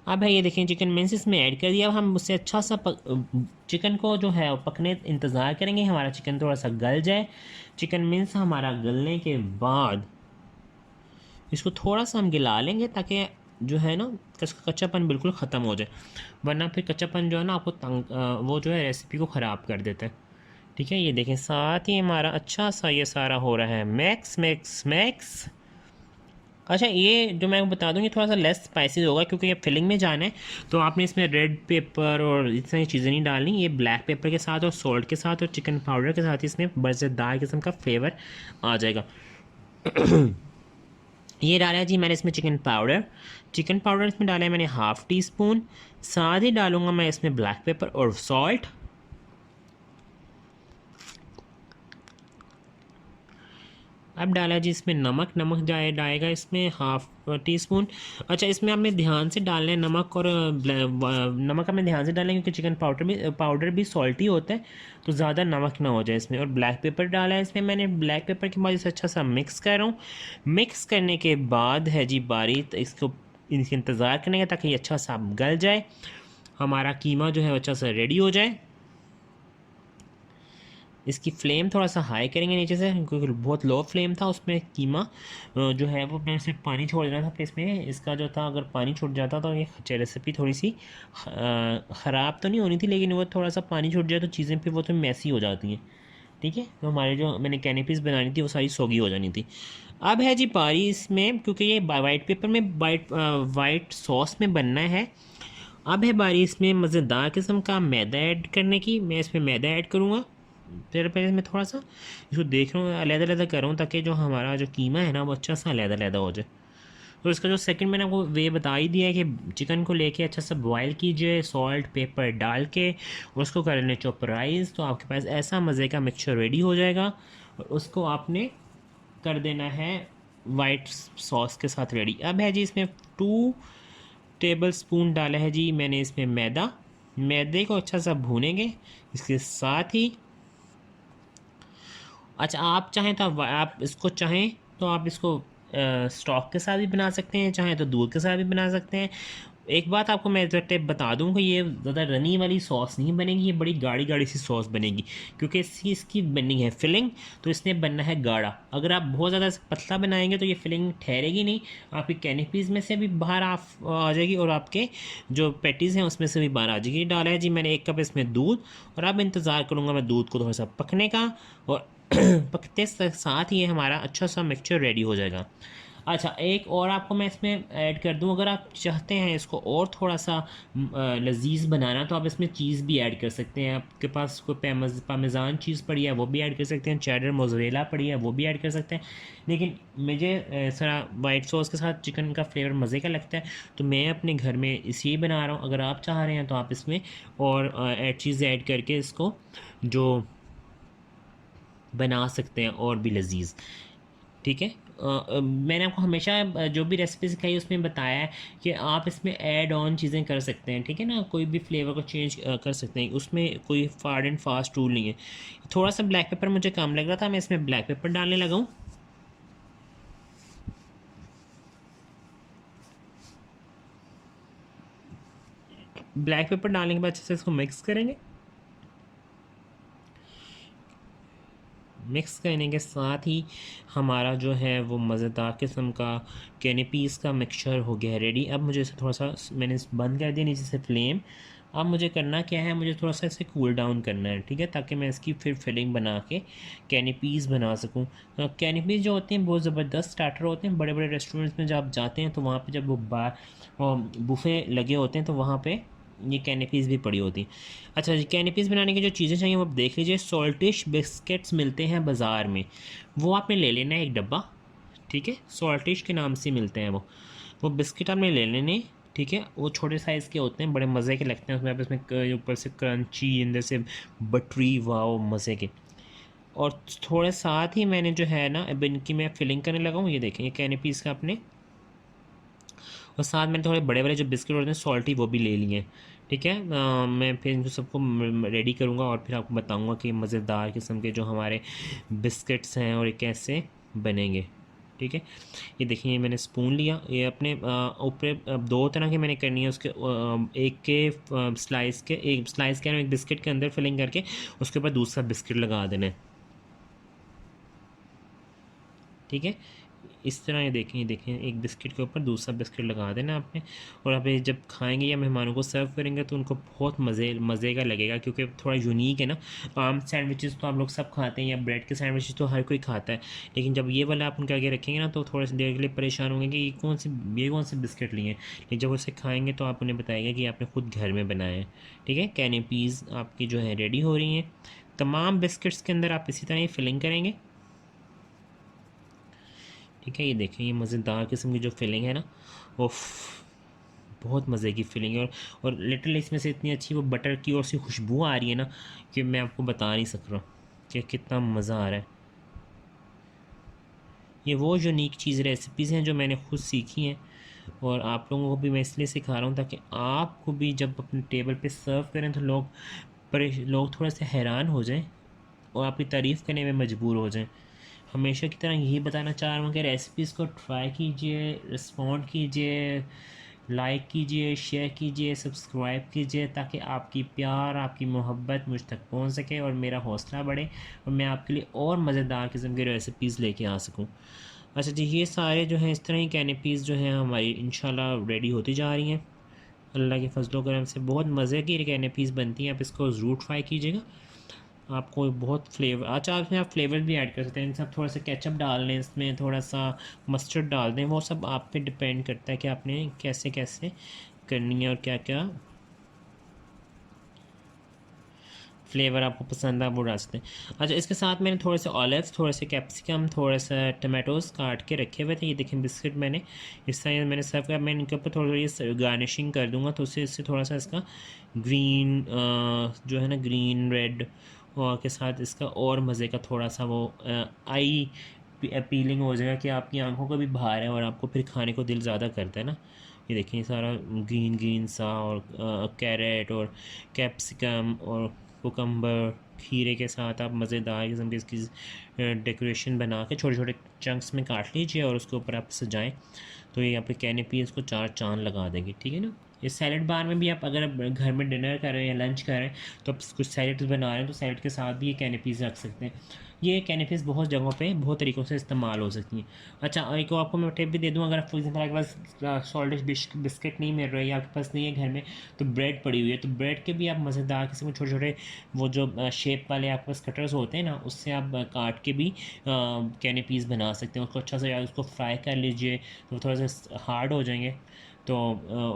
अब है ये देखें चिकन मिन्स इसमें ऐड कर दिया। अब हम उससे अच्छा सा चिकन को जो है पकने इंतज़ार करेंगे, हमारा चिकन थोड़ा सा गल जाए। चिकन मिन्स हमारा गलने के बाद इसको थोड़ा सा हम गिला लेंगे, ताकि जो है ना इसका कच्चापन बिल्कुल ख़त्म हो जाए, वरना फिर कच्चापन जो है ना आपको वो जो है रेसिपी को ख़राब कर देता है। ठीक है, ये देखें साथ ही हमारा अच्छा सा ये सारा हो रहा है मैक्स मैक्स मैक्स। अच्छा, ये जो मैं बता दूँ ये थोड़ा सा लेस स्पाइसी होगा क्योंकि ये फिलिंग में जाना है, तो आपने इसमें रेड पेपर और इस तरह की चीज़ें नहीं डालनी। ये ब्लैक पेपर के साथ और सॉल्ट के साथ और चिकन पाउडर के साथ इसमें मज़ेदार किस्म का फ्लेवर आ जाएगा। ये डाला है जी मैंने इसमें चिकन पाउडर इसमें डाला है मैंने ½ टी स्पून। साथ ही डालूंगा मैं इसमें ब्लैक पेपर और सॉल्ट। अब डाला जी इसमें नमक डालेगा इसमें ½ टी स्पून। अच्छा, इसमें आपने ध्यान से डालना है नमक, और नमक आपने ध्यान से डालना है क्योंकि चिकन पाउडर भी सॉल्टी होता है, तो ज़्यादा नमक ना हो जाए इसमें। और ब्लैक पेपर डाला है इसमें मैंने। ब्लैक पेपर के बाद इसे अच्छा सा मिक्स कर रहा हूँ। मिक्स करने के बाद है जी बारी इसको इनके इंतज़ार करने का ताकि ये अच्छा सा गल जाए, हमारा कीमा जो है अच्छा सा रेडी हो जाए। इसकी फ्लेम थोड़ा सा हाई करेंगे नीचे से क्योंकि बहुत लो फ्लेम था उसमें कीमा जो है वो अपने से पानी छोड़ देना था। तो इसमें इसका जो था अगर पानी छूट जाता तो ये रेसिपी थोड़ी सी ख़राब तो नहीं होनी थी, लेकिन वो थोड़ा सा पानी छूट जाए तो चीज़ें फिर वो तो मैसी हो जाती हैं। ठीक है, तो हमारे जो मैंने कैनेपीज़ बनानी थी वो सारी सोगी हो जानी थी। अब है जी बारी इसमें, क्योंकि ये वाइट पेपर में वाइट सॉस में बनना है। अब है बारी इसमें मज़ेदार किस्म का मैदा ऐड करने की। मैं इसमें मैदा ऐड करूँगा। फिर पहले मैं थोड़ा सा इसको देख रहा हूँ, अलग-अलग कर रहा हूँ ताकि जो हमारा जो कीमा है ना वो अच्छा सा अलग-अलग हो जाए। तो इसका जो सेकंड मैंने आपको वे बता ही दिया है कि चिकन को लेके अच्छा सा बॉयल कीजिए सॉल्ट पेपर डाल के, और उसको कर लें चॉपराइज, तो आपके पास ऐसा मज़े का मिक्सचर रेडी हो जाएगा। और उसको आपने कर देना है वाइट सॉस के साथ रेडी। अब है जी इसमें 2 टेबल स्पून डाला है जी मैंने इसमें मैदे को अच्छा सा भूनेंगे। इसके साथ ही अच्छा, आप चाहें तो आप इसको चाहें तो आप इसको स्टॉक के साथ भी बना सकते हैं, चाहें तो दूध के साथ भी बना सकते हैं। एक बात आपको मैं जो टिप बता दूं कि ये ज़्यादा रनी वाली सॉस नहीं बनेगी, ये बड़ी गाढ़ी गाढ़ी सी सॉस बनेगी क्योंकि इसकी बननी है फिलिंग, तो इसने बनना है गाढ़ा। अगर आप बहुत ज़्यादा पतला बनाएंगे तो ये फिलिंग ठहरेगी नहीं, आपकी कैनेपीज़ में से भी बाहर आ जाएगी और आपके जो पैटीज़ हैं उसमें से भी बाहर आ जाएगी। डाला है जी मैंने 1 कप इसमें दूध, और अब इंतज़ार करूँगा मैं दूध को थोड़ा सा पकने का, और पकते साथ ही हमारा अच्छा सा मिक्सचर रेडी हो जाएगा। अच्छा, एक और आपको मैं इसमें ऐड कर दूं, अगर आप चाहते हैं इसको और थोड़ा सा लजीज बनाना तो आप इसमें चीज़ भी ऐड कर सकते हैं। आपके पास कोई पामेज़ान चीज़ पड़ी है वो भी ऐड कर सकते हैं, चेडर मोज़रेला पड़ी है वो भी ऐड कर सकते हैं। लेकिन मुझे सारा वाइट सॉस के साथ चिकन का फ्लेवर मज़े का लगता है, तो मैं अपने घर में इसी बना रहा हूँ। अगर आप चाह रहे हैं तो आप इसमें और चीज़ ऐड करके इसको जो बना सकते हैं और भी लजीज। ठीक है, मैंने आपको हमेशा जो भी रेसिपी सिखाई है उसमें बताया है कि आप इसमें ऐड ऑन चीज़ें कर सकते हैं। ठीक है ना, कोई भी फ्लेवर को चेंज कर सकते हैं, उसमें कोई हार्ड एंड फास्ट रूल नहीं है। थोड़ा सा ब्लैक पेपर मुझे कम लग रहा था, मैं इसमें ब्लैक पेपर डालने लगा हूँ। ब्लैक पेपर डालने के बाद अच्छे से इसको मिक्स करेंगे। मिक्स करने के साथ ही हमारा जो है वो मज़ेदार किस्म का कैनेपीज़ का मिक्सचर हो गया है रेडी। अब मुझे इसे थोड़ा सा मैंने बंद कर दिया नीचे से फ्लेम। अब मुझे करना क्या है, मुझे थोड़ा सा इसे कूल डाउन करना है। ठीक है, ताकि मैं इसकी फिर फिलिंग बना के कैनेपीज़ बना सकूँ। कैनेपीज़ जो होते हैं बहुत ज़बरदस्त स्टार्टर होते हैं। बड़े बड़े रेस्टोरेंट्स में जब आप जाते हैं तो वहाँ पर जब वो बुफ़े लगे होते हैं तो वहाँ पर ये कैनेपीज़ भी पड़ी होती हैं। अच्छा जी, कैनेपीज़ बनाने की जो चीज़ें चाहिए वो आप देख लीजिए। सॉल्टिश बिस्किट्स मिलते हैं बाज़ार में, वो आपने ले लेना है 1 डब्बा। ठीक है, सॉल्टिश के नाम से मिलते हैं वो बिस्किट आपने ले लेने। ठीक है, वो छोटे साइज़ के होते हैं, बड़े मज़े के लगते हैं। उसमें आप इसमें ऊपर से क्रंची अंदर से बटरी, वाओ मज़े के। और थोड़े साथ ही मैंने जो है ना अब इनकी मैं फिलिंग करने लगा हूँ। ये देखें, ये कैनेपीज़ का आपने, और साथ में थोड़े बड़े बड़े जो बिस्किट होते हैं सॉल्टी वो भी ले लिए। ठीक है, मैं फिर इनको सबको रेडी करूँगा और फिर आपको बताऊँगा कि मज़ेदार किस्म के जो हमारे बिस्किट्स हैं और ये कैसे बनेंगे। ठीक है, ये देखिए, ये मैंने स्पून लिया, ये अपने ऊपर 2 तरह की मैंने करनी है उसके एक के स्लाइस के, एक स्लाइस के एक बिस्किट के अंदर फिलिंग करके उसके ऊपर दूसरा बिस्किट लगा देना है। ठीक है, इस तरह ये देखें एक बिस्किट के ऊपर दूसरा बिस्किट लगा देना आपने, और आप ये जब खाएंगे या मेहमानों को सर्व करेंगे तो उनको बहुत मज़े का लगेगा, क्योंकि थोड़ा यूनिक है ना। आम सैंडविचेस तो आप लोग सब खाते हैं, या ब्रेड के सैंडविचेस तो हर कोई खाता है, लेकिन जब ये वाला आप उनके आगे रखेंगे ना तो थोड़ी सी देर के लिए परेशान होंगे कि ये कौन से बिस्किट लिए हैं, लेकिन जब उसे खाएँगे तो आप उन्हें बताएगा कि आपने ख़ुद घर में बनाया है। ठीक है, कैनेपीज़ आपकी जो है रेडी हो रही हैं। तमाम बिस्किट्स के अंदर आप इसी तरह ही फिलिंग करेंगे। ठीक है, ये देखें ये मज़ेदार किस्म की जो फिलिंग है ना, उफ, बहुत मज़े की फिलिंग है। और लिटरली इसमें से इतनी अच्छी वो बटर की और सी खुशबू आ रही है ना कि मैं आपको बता नहीं सक रहा कि कितना मज़ा आ रहा है। ये वो यूनिक चीज़ रेसिपीज़ हैं जो मैंने खुद सीखी हैं, और आप लोगों को भी मैं इसलिए सिखा रहा हूँ ताकि आपको भी जब अपने टेबल पे सर्व करें तो लोग थोड़ा सा हैरान हो जाएं और आपकी तारीफ़ करने में मजबूर हो जाएं। हमेशा की तरह यही बताना चाह रहा हूँ कि रेसिपीज़ को ट्राई कीजिए, रिस्पॉन्ड कीजिए, लाइक कीजिए, शेयर कीजिए, सब्सक्राइब कीजिए, ताकि आपकी प्यार, आपकी मोहब्बत मुझ तक पहुँच सके और मेरा हौसला बढ़े और मैं आपके लिए और मज़ेदार किस्म की रेसिपीज़ लेके आ सकूँ। अच्छा जी, ये सारे जो हैं इस तरह ही कैनेपीज़ जो हैं हमारी इंशाल्लाह रेडी होती जा रही हैं। अल्लाह के फजलो करम से बहुत मज़े की कैनेपीज़ बनती हैं, आप इसको ज़रूर ट्राई कीजिएगा। आपको बहुत फ्लेवर, अच्छा आप इसमें आप फ्लेवर भी ऐड कर सकते हैं, सब थोड़ा सा केचप डाल लें, इसमें थोड़ा सा मस्टर्ड डाल दें, वो सब आप पे डिपेंड करता है कि आपने कैसे कैसे करनी है और क्या क्या फ्लेवर आपको पसंद है वो डाल सकते हैं। अच्छा, इसके साथ मैंने थोड़े से ऑलिव्स, थोड़े से कैप्सिकम, थोड़ा सा टमाटोज़ काट के रखे हुए थे। ये देखें बिस्किट मैंने इस तरह मैंने सर्व किया। मैं इनके ऊपर थोड़ी सी गार्निशिंग कर दूँगा तो इससे थोड़ा सा इसका ग्रीन जो है ना, ग्रीन रेड और के साथ इसका और मज़े का थोड़ा सा वो आई अपीलिंग हो जाएगा कि आपकी आंखों का भी बाहर है और आपको फिर खाने को दिल ज़्यादा करता है ना। ये देखिए सारा ग्रीन ग्रीन सा, और कैरेट और कैप्सिकम और कुकम्बर खीरे के साथ आप मज़ेदार किस्म की इसकी डेकोरेशन बना के छोटे छोटे चंक्स में काट लीजिए और उसके ऊपर आप सजाएं, तो ये यहाँ पे कैनेपी इसको 4 चांद लगा देंगे। ठीक है ना। ये सैलड बार में भी आप अगर घर में डिनर कर रहे हैं या लंच कर रहे हैं तो आप कुछ सैलड बना रहे हैं तो सैलड के साथ भी ये कैनेपीज़ रख सकते हैं। ये कैनेपीज़ बहुत जगहों पे बहुत तरीक़ों से इस्तेमाल हो सकती हैं। अच्छा, एक आपको मैं टिप भी दे दूँ, अगर फॉर एग्जाम्पल आपके पास सॉल्टेड बिस्किट नहीं मिल रही है, आपके पास नहीं है घर में, तो ब्रेड पड़ी हुई है, तो ब्रेड के भी आप मज़ेदार किस्म के छोटे छोटे वो जो शेप वाले आपके पास कटर्स होते हैं ना, उससे आप काट के भी कैनेपीज़ बना सकते हैं। उसको अच्छा से उसको फ्राई कर लीजिए तो थोड़ा सा हार्ड हो जाएंगे, तो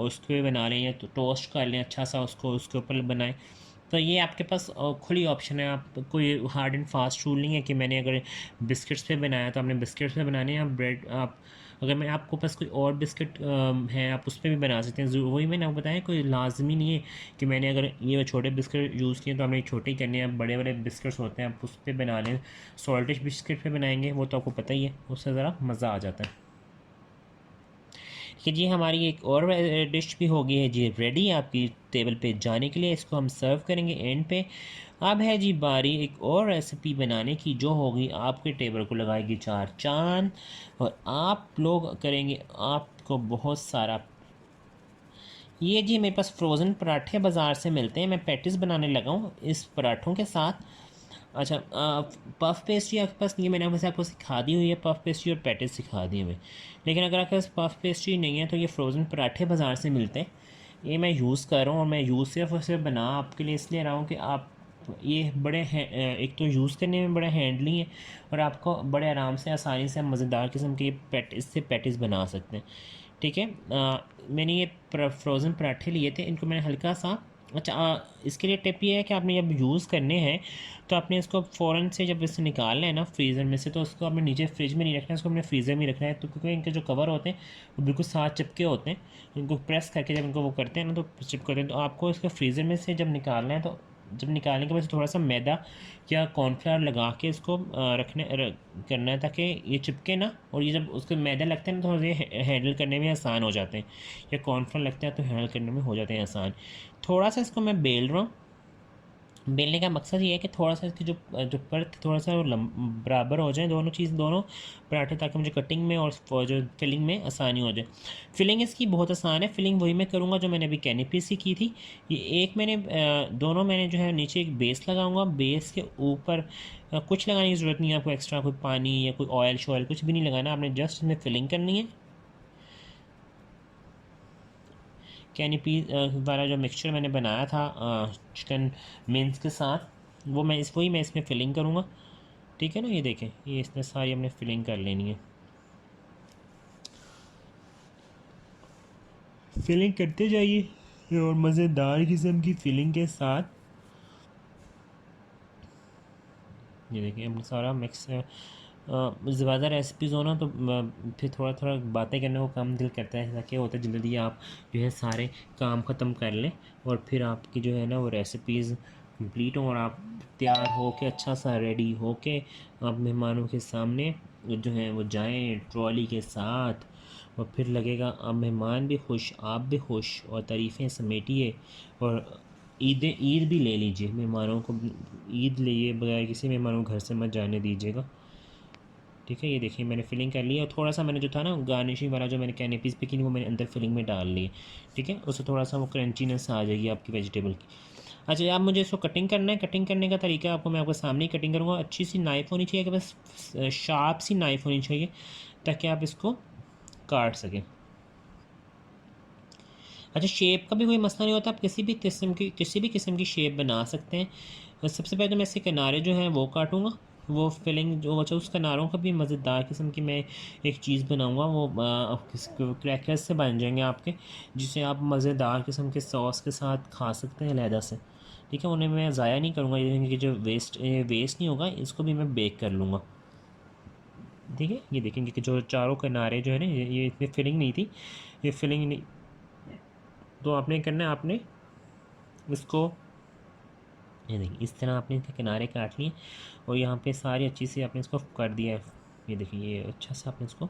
उसको भी बना लें या तो टोस्ट कर लें अच्छा सा, उसको उसके ऊपर बनाएं। तो ये आपके पास खुली ऑप्शन है, आप कोई हार्ड एंड फास्ट रूल नहीं है कि मैंने अगर बिस्किट्स पे बनाया तो आपने बिस्किट्स पे बनाने हैं। आप ब्रेड आप अगर मैं आपको पास कोई और बिस्किट है आप उस पर भी बना सकते हैं। वही मैंने आपको बताया, कोई लाजमी नहीं है कि मैंने अगर ये छोटे बिस्किट यूज़ किए तो आपने छोटे ही करने हैं। बड़े बड़े बिस्किट्स होते हैं आप उस पर बना लें। सॉल्टेज बिस्किट पे बनाएंगे वो तो आपको पता ही है, उससे ज़रा मज़ा आ जाता है। कि जी हमारी एक और डिश भी हो गई है जी रेडी आपकी टेबल पे जाने के लिए। इसको हम सर्व करेंगे एंड पे। अब है जी बारी एक और रेसिपी बनाने की जो होगी आपके टेबल को लगाएगी 4 चांद, और आप लोग करेंगे आपको बहुत सारा। ये जी मेरे पास फ्रोज़न पराठे बाज़ार से मिलते हैं, मैं पैटिस बनाने लगा हूँ इस पराठों के साथ। अच्छा, पफ़ पेस्ट्री आपके पास नहीं है, मैंने वैसे आपको सिखा दी हुई है पफ़ पेस्ट्री और पैटिस सिखा दिए हुए। लेकिन अगर आपके पास पफ़ पेस्ट्री नहीं है तो ये फ्रोज़न पराठे बाज़ार से मिलते हैं, ये मैं यूज़ कर रहा हूँ। और मैं यूज़ सिर्फ और सिर्फ बना आपके लिए इसलिए रहा हूँ कि आप ये बड़े हैं, एक तो यूज़ करने में बड़े हैंडली हैं और आपको बड़े आराम से आसानी से मज़ेदार किस्म के इससे पैटिस बना सकते हैं। ठीक है, मैंने ये फ्रोज़न पराठे लिए थे, इनको मैंने हल्का सा अच्छा इसके लिए टिप ये है कि आपने जब यूज़ करने हैं तो आपने इसको फ़ौरन से जब इसे निकालना है ना फ्रीज़र में से, तो उसको आपने नीचे फ्रिज में नहीं रखना है, इसको आपने फ्रीज़र में रखना है। तो क्योंकि इनके जो कवर होते हैं वो बिल्कुल साथ चिपके होते हैं, इनको प्रेस करके जब इनको वो करते हैं ना तो चिपकते हैं। तो आपको इसको फ्रीज़र में से जब निकालना है तो जब निकालने के बाद थोड़ा सा मैदा या कॉर्नफ्लावर लगा के इसको करना है ताकि ये चिपके ना, और ये जब उसको मैदा लगता है ना तो ये हैंडल करने में आसान हो जाते हैं, या कॉर्नफ्लावर लगता है तो हैंडल करने में हो जाते हैं आसान। थोड़ा सा इसको मैं बेल रहा हूँ, बेलने का मकसद ये है कि थोड़ा सा इसकी जो जो परत थोड़ा सा बराबर हो जाए दोनों चीज़, दोनों पराठे, ताकि मुझे कटिंग में और जो फिलिंग में आसानी हो जाए। फिलिंग इसकी बहुत आसान है। फिलिंग वही मैं करूँगा जो मैंने अभी कैनपी से की थी। ये एक मैंने दोनों मैंने जो है नीचे एक बेस लगाऊंगा, बेस के ऊपर कुछ लगाने की ज़रूरत नहीं है आपको, एक्स्ट्रा कोई पानी या कोई ऑयल शॉयल कुछ भी नहीं लगाना, आपने जस्ट इसमें फिलिंग करनी है। कैनपी वाला जो मिक्सचर मैंने बनाया था चिकन मिन्स के साथ, वो मैं वही मैं इसमें फिलिंग करूँगा। ठीक है ना, ये देखें, ये इसमें सारी हमने फिलिंग कर लेनी है। फिलिंग करते जाइए और मज़ेदार किस्म की फिलिंग के साथ ये देखिए हमने सारा मिक्स। ज़्यादा रेसिपीज़ हो ना तो फिर थोड़ा थोड़ा बातें करने को कम दिल करता है, ताकि होता है जल्दी आप जो है सारे काम ख़त्म कर लें और फिर आपकी जो है ना वो रेसिपीज़ कंप्लीट हो और आप तैयार हो के अच्छा सा रेडी हो के आप मेहमानों के सामने जो है वो जाएं ट्रॉली के साथ, और फिर लगेगा अब मेहमान भी खुश, आप भी खुश, और तारीफ़ें समेटिए और ईद भी ले लीजिए। मेहमानों को ईद लिए बगैर किसी मेहमानों को घर से मत जाने दीजिएगा। ठीक है, ये देखिए मैंने फिलिंग कर ली है, और थोड़ा सा मैंने जो था ना गार्निशिंग वाला जो मैंने कैनेपीज़ पे की वो मैंने अंदर फिलिंग में डाल ली है। ठीक है, उससे थोड़ा सा वो क्रंचीनेस आ जाएगी आपकी वेजिटेबल की। अच्छा, आप मुझे इसको कटिंग करना है। कटिंग करने का तरीका आपको मैं आपके सामने ही कटिंग करूँगा। अच्छी सी नाइफ़ होनी चाहिए कि बस शार्प सी नाइफ़ होनी चाहिए, ताकि आप इसको काट सकें। अच्छा, शेप का भी कोई मसला नहीं होता, आप किसी भी किस्म की शेप बना सकते हैं। सबसे पहले तो मैं इसके किनारे जो हैं वो काटूँगा, वो फिलिंग जो अच्छा उस किनारों का भी मज़ेदार किस्म की मैं एक चीज़ बनाऊँगा, वो क्रैकर्स से बन जाएंगे आपके, जिसे आप मज़ेदार किस्म के सॉस के साथ खा सकते हैं अलहदा से। ठीक है, उन्हें मैं ज़ाया नहीं करूँगा, ये जो वेस्ट नहीं होगा इसको भी मैं बेक कर लूँगा। ठीक है, ये देखेंगे कि जो चारों किनारे जो है ना ये इसमें फिलिंग नहीं थी, ये फिलिंग नहीं, तो आपने करना है, आपने इसको ये देखिए इस तरह आपने इसके किनारे काट लिए और यहाँ पे सारी अच्छी से आपने इसको कर दिया है। ये देखिए ये अच्छा सा आपने इसको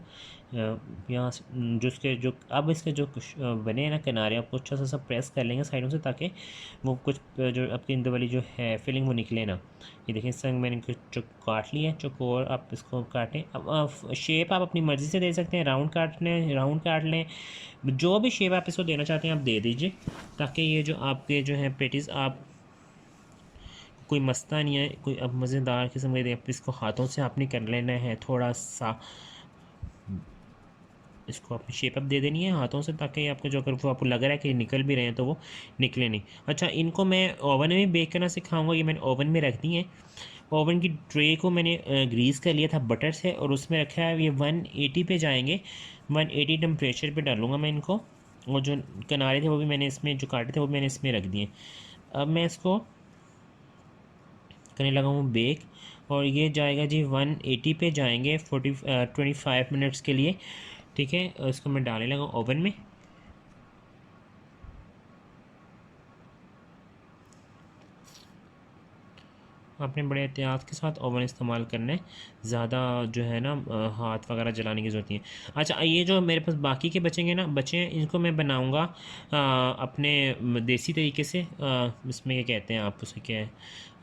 यहाँ जो इसके जो अब इसके जो कुछ बने हैं ना किनारे, आपको अच्छा सा सब प्रेस कर लेंगे साइडों से, ताकि वो कुछ जो आपकी अंदर वाली जो है फिलिंग वो निकले ना। ये देखिए इस संग मैंने जो काट लिया है चौकोर, आप इसको काटें। अब शेप आप अपनी मर्ज़ी से दे सकते हैं, राउंड काटने राउंड काट लें, जो भी शेप आप इसको देना चाहते हैं आप दे दीजिए, ताकि ये जो आपके जो है पेटीज़ आप कोई मसला नहीं है, कोई अब मज़ेदार किस्म के इसको हाथों से आपने कर लेना है, थोड़ा सा इसको आपने शेप अप दे देनी है हाथों से, ताकि आपको जो अगर वो आपको लग रहा है कि निकल भी रहे हैं तो वो निकले नहीं। अच्छा, इनको मैं ओवन में भी बेक करना सिखाऊंगा। ये मैंने ओवन में रख दी है। ओवन की ट्रे को मैंने ग्रीस कर लिया था बटर से, और उसमें रखा है ये 180 पे जाएंगे। 180 टेम्परेचर पे डालूँगा मैं इनको, और जो किनारे थे वो भी मैंने इसमें जो काटे थे वो मैंने इसमें रख दिए। अब मैं इसको करने लगा हूँ बेक, और ये जाएगा जी 180 पे जाएंगे 25 मिनट्स के लिए। ठीक है, इसको मैं डालने लगा ओवन में। आपने बड़े एहतियात के साथ ओवन इस्तेमाल करना है, ज़्यादा जो है ना हाथ वगैरह जलाने की ज़रूरत नहीं है। अच्छा, ये जो मेरे पास बाकी के बचेंगे ना बचे हैं, इनको मैं बनाऊँगा अपने देसी तरीके से। इसमें क्या कहते हैं आप उसे, क्या है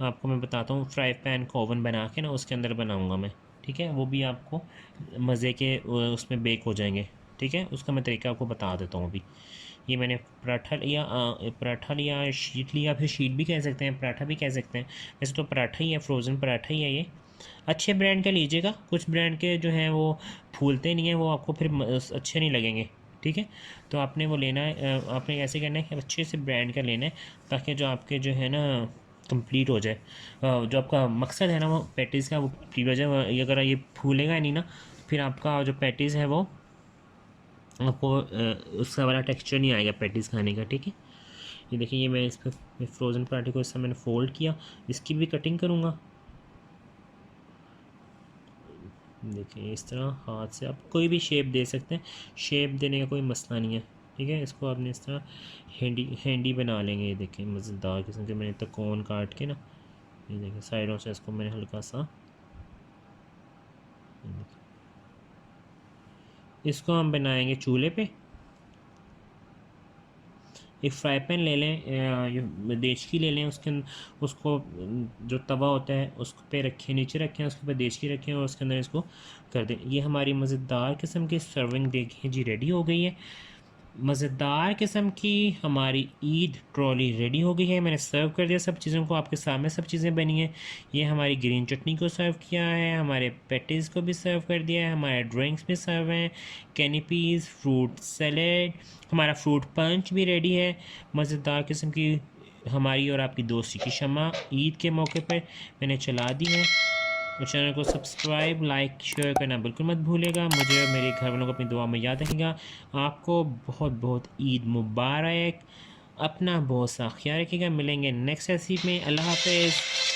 आपको मैं बताता हूँ। फ्राई पैन को ओवन बना के ना उसके अंदर बनाऊँगा मैं। ठीक है, वो भी आपको मज़े के उसमें बेक हो जाएंगे। ठीक है, उसका मैं तरीका आपको बता देता हूँ अभी। ये मैंने पराठा लिया, शीट लिया, फिर शीट भी कह सकते हैं, पराठा भी कह सकते हैं। वैसे तो पराठा ही है, फ्रोज़न पराठा ही है ये। अच्छे ब्रांड का लीजिएगा, कुछ ब्रांड के जो हैं वो फूलते नहीं हैं, वो आपको फिर अच्छे नहीं लगेंगे। ठीक है, तो आपने वो लेना है, आपने ऐसे करना है कि अच्छे से ब्रांड का लेना है, ताकि जो आपके जो है ना कंप्लीट हो जाए। जो आपका मकसद है ना वो पैटीज़ का वो कंप्लीट हो जाए। अगर ये फूलेगा नहीं ना, फिर आपका जो पैटीज़ है वो आपको उसका वाला टेक्सचर नहीं आएगा पैटीज़ खाने का। ठीक है, ये देखिए ये मैं इस पर फ्रोज़न पराठे को इस समय मैंने फ़ोल्ड किया, इसकी भी कटिंग करूँगा। देखिए इस तरह हाथ से आप कोई भी शेप दे सकते हैं, शेप देने का कोई मसला नहीं है। ठीक है, इसको आपने इस तरह हैंडी हैंडी बना लेंगे। ये देखिए मज़ेदार किस्म के मैंने तकोन काट के ना, ये देखिए साइडों से इसको मैंने हल्का सा, इसको हम बनाएंगे चूल्हे पे। एक फ्राई पैन ले लें, देचकी ले लें, उसको जो तवा होता है उसको पे रखें, नीचे रखें, उसके ऊपर देचकी रखें और उसके अंदर इसको कर दें। ये हमारी मज़ेदार किस्म की सर्विंग देखिए जी रेडी हो गई है। मज़ेदार किस्म की हमारी ईद ट्रॉली रेडी हो गई है। मैंने सर्व कर दिया सब चीज़ों को, आपके सामने सब चीज़ें बनी हैं। ये हमारी ग्रीन चटनी को सर्व किया है, हमारे पैटीज़ को भी सर्व कर दिया है, हमारे ड्रिंक्स भी सर्व हैं, कैनीपीज़, फ्रूट सैलेड, हमारा फ्रूट पंच भी रेडी है। मज़ेदार किस्म की हमारी और आपकी दोस्ती की शम्मा ईद के मौके पर मैंने चला दी है। तो चैनल को सब्सक्राइब, लाइक, शेयर करना बिल्कुल मत भूलिएगा। मुझे और मेरे घर वालों को अपनी दुआ में याद रखिएगा। आपको बहुत बहुत ईद मुबारक। अपना बहुत सा ख्याल रखिएगा। मिलेंगे नेक्स्ट रेसिपी में। अल्लाह हाफ़िज़।